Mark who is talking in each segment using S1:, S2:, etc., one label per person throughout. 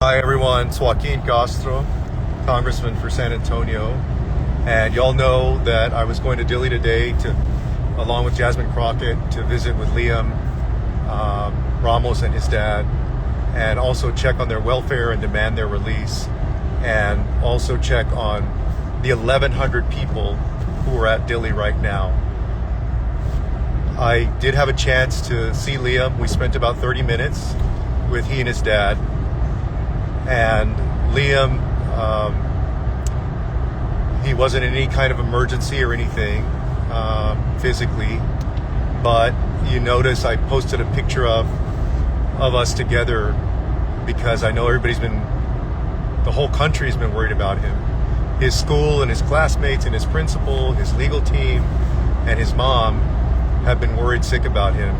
S1: Hi everyone, it's Joaquin Castro, Congressman for San Antonio, and y'all know that I was going to Dilley today along with Jasmine Crockett, to visit with Liam Ramos and his dad, and also check on their welfare and demand their release, and also check on the 1,100 people who are at Dilley right now. I did have a chance to see Liam. We spent about 30 minutes with he and his dad. And Liam, he wasn't in any kind of emergency or anything physically, but you notice I posted a picture of us together because I know the whole country's been worried about him. His school and his classmates and his principal, his legal team, and his mom have been worried sick about him.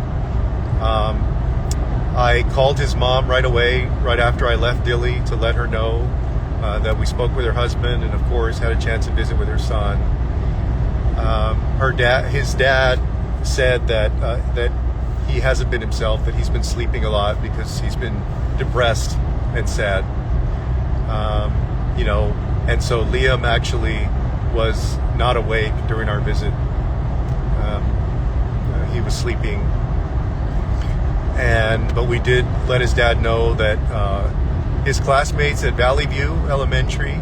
S1: I called his mom right away, right after I left Dilley, to let her know that we spoke with her husband, and of course had a chance to visit with her son. His dad said that he hasn't been himself, that he's been sleeping a lot because he's been depressed and sad. And so Liam actually was not awake during our visit. He was sleeping. But we did let his dad know that his classmates at Valley View Elementary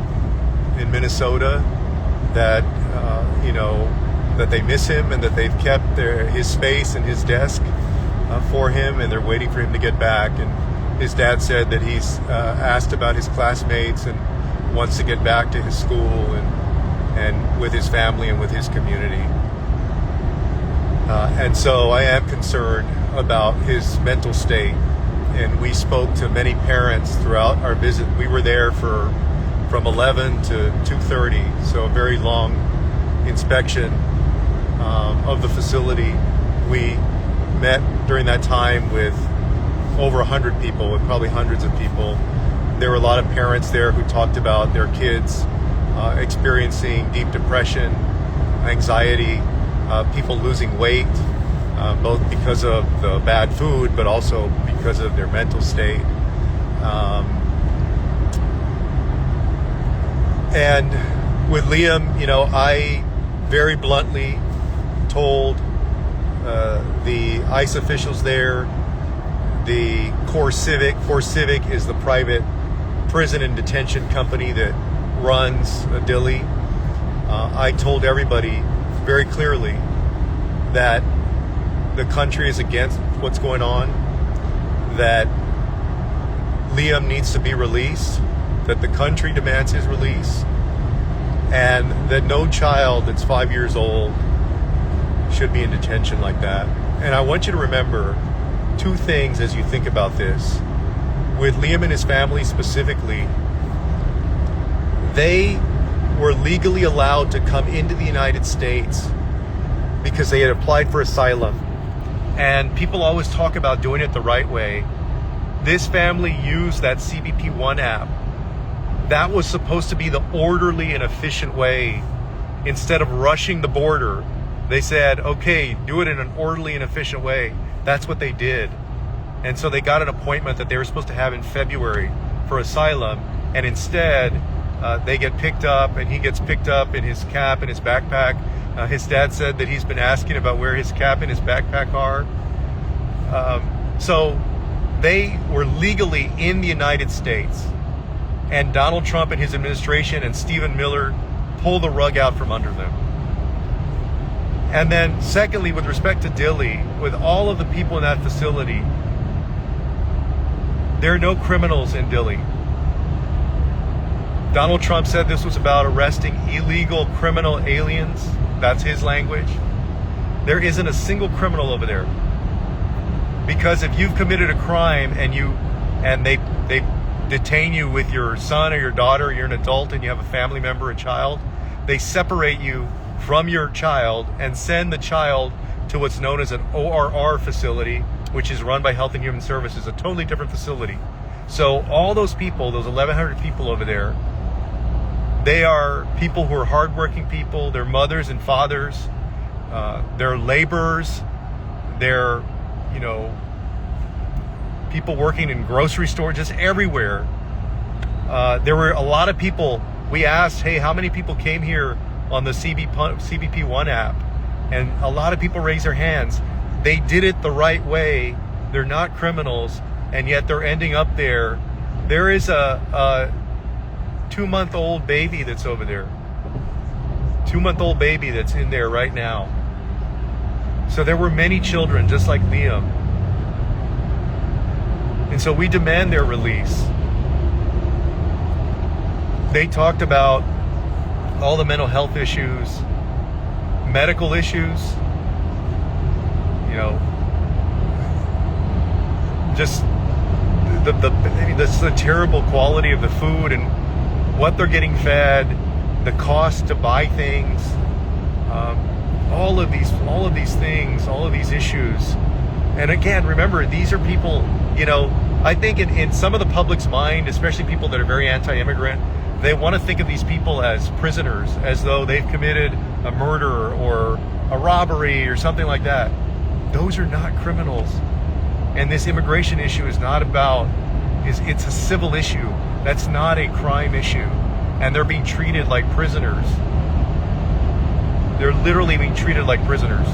S1: in Minnesota, that that they miss him and that they've kept his space and his desk for him, and they're waiting for him to get back. And his dad said that he's asked about his classmates and wants to get back to his school and with his family and with his community. And so I am concerned about his mental state, and we spoke to many parents throughout our visit. We were there from 11 to 2:30, so a very long inspection of the facility. We met during that time with over 100 people, with probably hundreds of people. There were a lot of parents there who talked about their kids experiencing deep depression, anxiety, people losing weight, both because of the bad food, but also because of their mental state. And with Liam, I very bluntly told the ICE officials there, the CoreCivic is the private prison and detention company that runs Dilley. I told everybody very clearly that the country is against what's going on, that Liam needs to be released, that the country demands his release, and that no child that's 5 years old should be in detention like that. And I want you to remember two things as you think about this. With Liam and his family specifically, they were legally allowed to come into the United States because they had applied for asylum. And people always talk about doing it the right way. This family used that CBP-1 app. That was supposed to be the orderly and efficient way. Instead of rushing the border, they said, okay, do it in an orderly and efficient way. That's what they did. And so they got an appointment that they were supposed to have in February for asylum. And instead, they get picked up, and he gets picked up in his cap and his backpack. His dad said that he's been asking about where his cap and his backpack are. So they were legally in the United States, and Donald Trump and his administration and Stephen Miller pulled the rug out from under them. And then secondly, with respect to Dilley, with all of the people in that facility, there are no criminals in Dilley. Donald Trump said this was about arresting illegal criminal aliens. That's his language. There isn't a single criminal over there. Because if you've committed a crime and they detain you with your son or your daughter, you're an adult and you have a family member, a child, they separate you from your child and send the child to what's known as an ORR facility, which is run by Health and Human Services, a totally different facility. So all those people, those 1,100 people over there, they are people who are hardworking people. They're mothers and fathers. They're laborers. They're, people working in grocery stores, just everywhere. There were a lot of people. We asked, hey, how many people came here on the CBP One app? And a lot of people raised their hands. They did it the right way. They're not criminals, and yet they're ending up there. There is a 2-month-old baby that's over there. 2-month-old baby that's in there right now. So there were many children just like Liam. And so we demand their release. They talked about all the mental health issues, medical issues, just the terrible quality of the food and what they're getting fed, the cost to buy things, all of these things, all of these issues. And again, remember, these are people, I think in some of the public's mind, especially people that are very anti-immigrant, they want to think of these people as prisoners, as though they've committed a murder or a robbery or something like that. Those are not criminals. And this immigration issue is not about, it's a civil issue. That's not a crime issue. And they're being treated like prisoners. They're literally being treated like prisoners.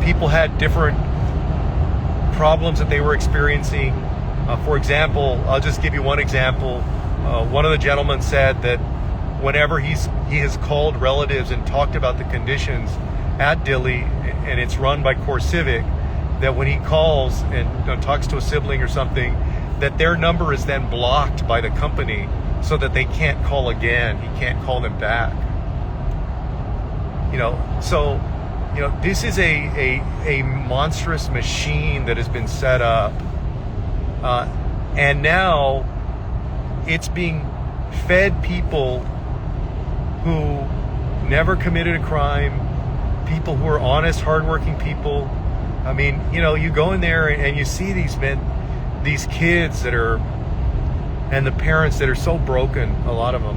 S1: People had different problems that they were experiencing. For example, I'll just give you one example. One of the gentlemen said that whenever he has called relatives and talked about the conditions at Dilley, and it's run by Core Civic, that when he calls and talks to a sibling or something, that their number is then blocked by the company so that they can't call again. He can't call them back. So this is a monstrous machine that has been set up, and now it's being fed people who never committed a crime, people who are honest, hardworking people. I mean, you go in there and you see these kids that are, and the parents that are so broken, a lot of them,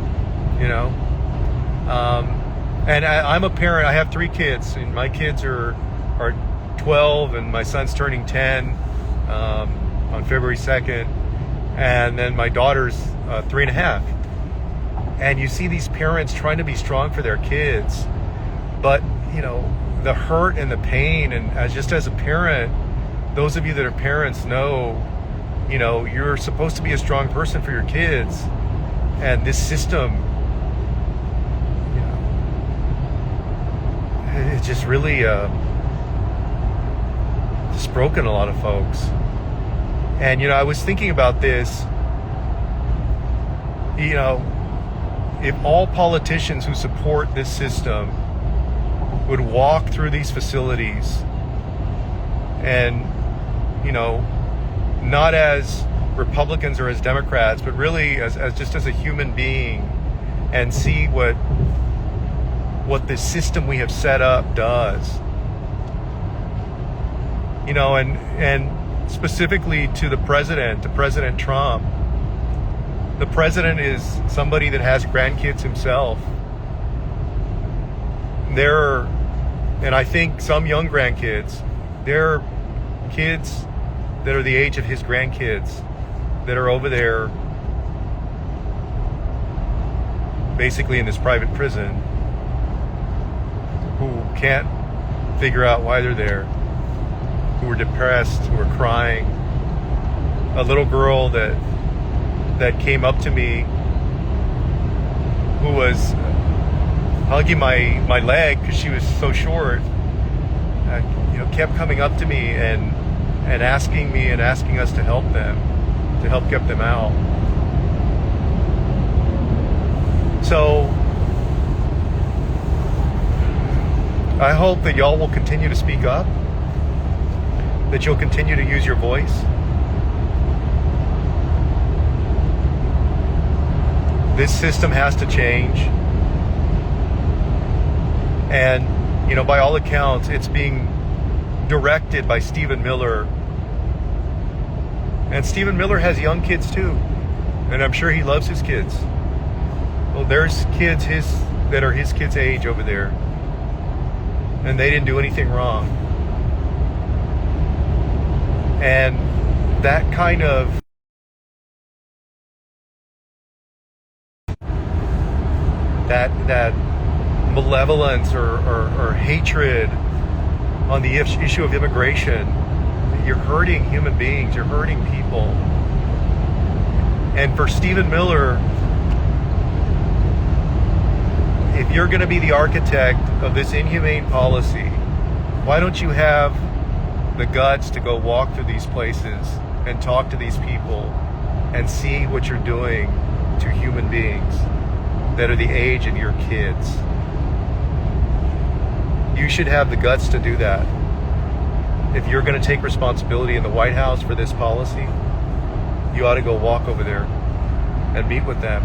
S1: and I'm a parent. I have 3 kids, and my kids are 12, and my son's turning 10 on February 2nd, and then my daughter's 3.5. And you see these parents trying to be strong for their kids, but the hurt and the pain, and as a parent, those of you that are parents know, you're supposed to be a strong person for your kids, and this system, it's just really just broken a lot of folks. And I was thinking about this, if all politicians who support this system would walk through these facilities and, not as Republicans or as Democrats, but really as just as a human being, and see what this system we have set up does, and specifically to President Trump. The president is somebody that has grandkids himself. And I think some young grandkids, they're kids that are the age of his grandkids that are over there basically in this private prison, who can't figure out why they're there, who are depressed, who are crying. A little girl that came up to me, who was hugging my leg because she was so short, kept coming up to me and asking me and asking us to help get them out. So I hope that y'all will continue to speak up, that you'll continue to use your voice. This system has to change. And, by all accounts, it's being directed by Stephen Miller. And Stephen Miller has young kids too. And I'm sure he loves his kids. Well, there's kids that are his kids' age over there. And they didn't do anything wrong. And that kind of that malevolence or hatred on the issue of immigration. You're hurting human beings. You're hurting people. And for Stephen Miller, if you're going to be the architect of this inhumane policy, why don't you have the guts to go walk through these places and talk to these people and see what you're doing to human beings that are the age of your kids? You should have the guts to do that. If you're going to take responsibility in the White House for this policy, you ought to go walk over there and meet with them,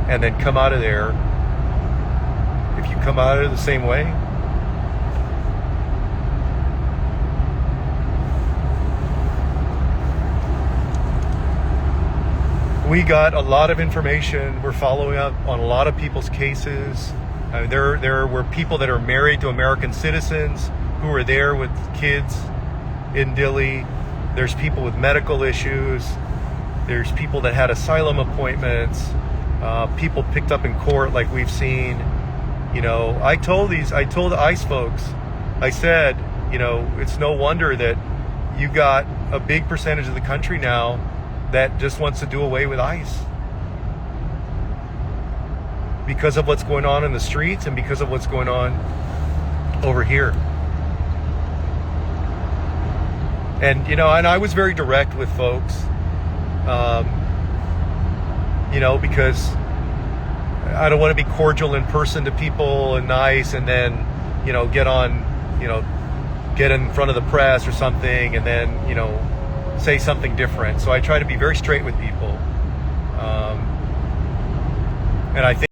S1: and then come out of there. If you come out of it the same way, we got a lot of information. We're following up on a lot of people's cases. There were people that are married to American citizens who were there with kids in Dilley. There's people with medical issues. There's people that had asylum appointments. People picked up in court like we've seen. You know, I told the ICE folks, I said, you know, it's no wonder that you got a big percentage of the country now that just wants to do away with ICE because of what's going on in the streets and because of what's going on over here. And, you know, and I was very direct with folks, you know, because I don't want to be cordial in person to people and nice and then, you know, get in front of the press or something and then, you know, say something different. So I try to be very straight with people. And I think